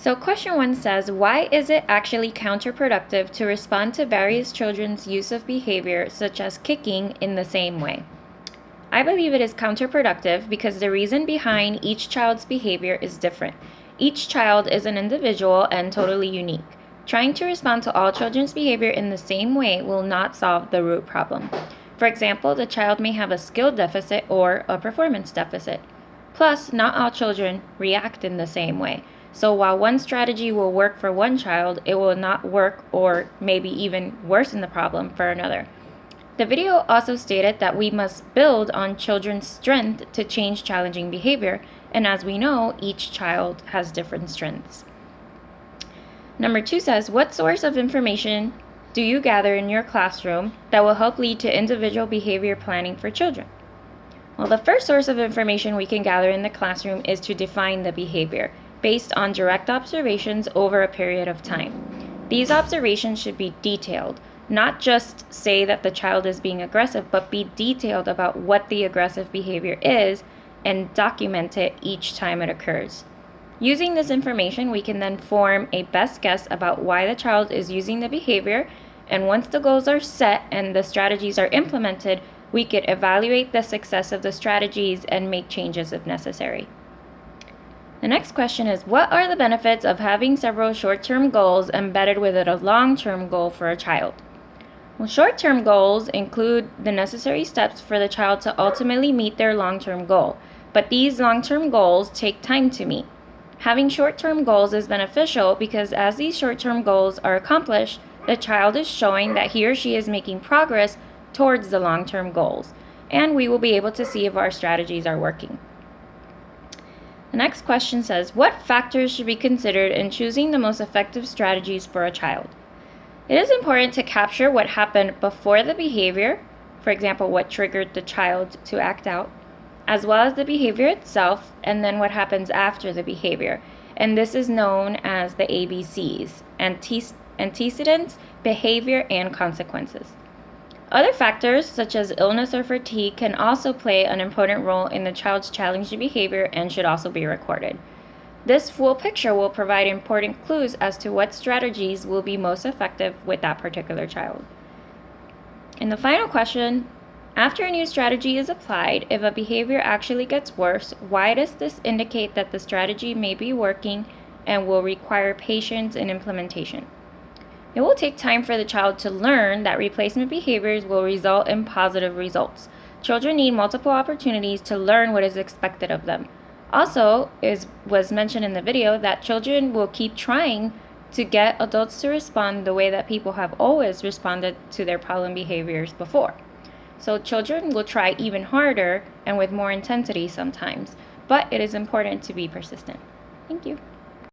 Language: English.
So question 1 says, why is it actually counterproductive to respond to various children's use of behavior, such as kicking, in the same way? I believe it is counterproductive because the reason behind each child's behavior is different. Each child is an individual and totally unique. Trying to respond to all children's behavior in the same way will not solve the root problem. For example, the child may have a skill deficit or a performance deficit. Plus, not all children react in the same way. So while one strategy will work for one child, it will not work or maybe even worsen the problem for another. The video also stated that we must build on children's strength to change challenging behavior, and as we know, each child has different strengths. Number 2 says, what source of information do you gather in your classroom that will help lead to individual behavior planning for children? Well, the first source of information we can gather in the classroom is to define the behavior based on direct observations over a period of time. These observations should be detailed, not just say that the child is being aggressive, but be detailed about what the aggressive behavior is and document it each time it occurs. Using this information, we can then form a best guess about why the child is using the behavior, and once the goals are set and the strategies are implemented, we could evaluate the success of the strategies and make changes if necessary. The next question is, what are the benefits of having several short-term goals embedded within a long-term goal for a child? Well, short-term goals include the necessary steps for the child to ultimately meet their long-term goal, but these long-term goals take time to meet. Having short-term goals is beneficial because as these short-term goals are accomplished, the child is showing that he or she is making progress towards the long-term goals, and we will be able to see if our strategies are working. The next question says, what factors should be considered in choosing the most effective strategies for a child? It is important to capture what happened before the behavior, for example, what triggered the child to act out, as well as the behavior itself, and then what happens after the behavior. And this is known as the ABCs, antecedents, behavior, and consequences. Other factors, such as illness or fatigue, can also play an important role in the child's challenging behavior and should also be recorded. This full picture will provide important clues as to what strategies will be most effective with that particular child. And the final question, after a new strategy is applied, if a behavior actually gets worse, why does this indicate that the strategy may be working and will require patience in implementation? It will take time for the child to learn that replacement behaviors will result in positive results. Children need multiple opportunities to learn what is expected of them. Also, was mentioned in the video that children will keep trying to get adults to respond the way that people have always responded to their problem behaviors before. So children will try even harder and with more intensity sometimes, but it is important to be persistent. Thank you.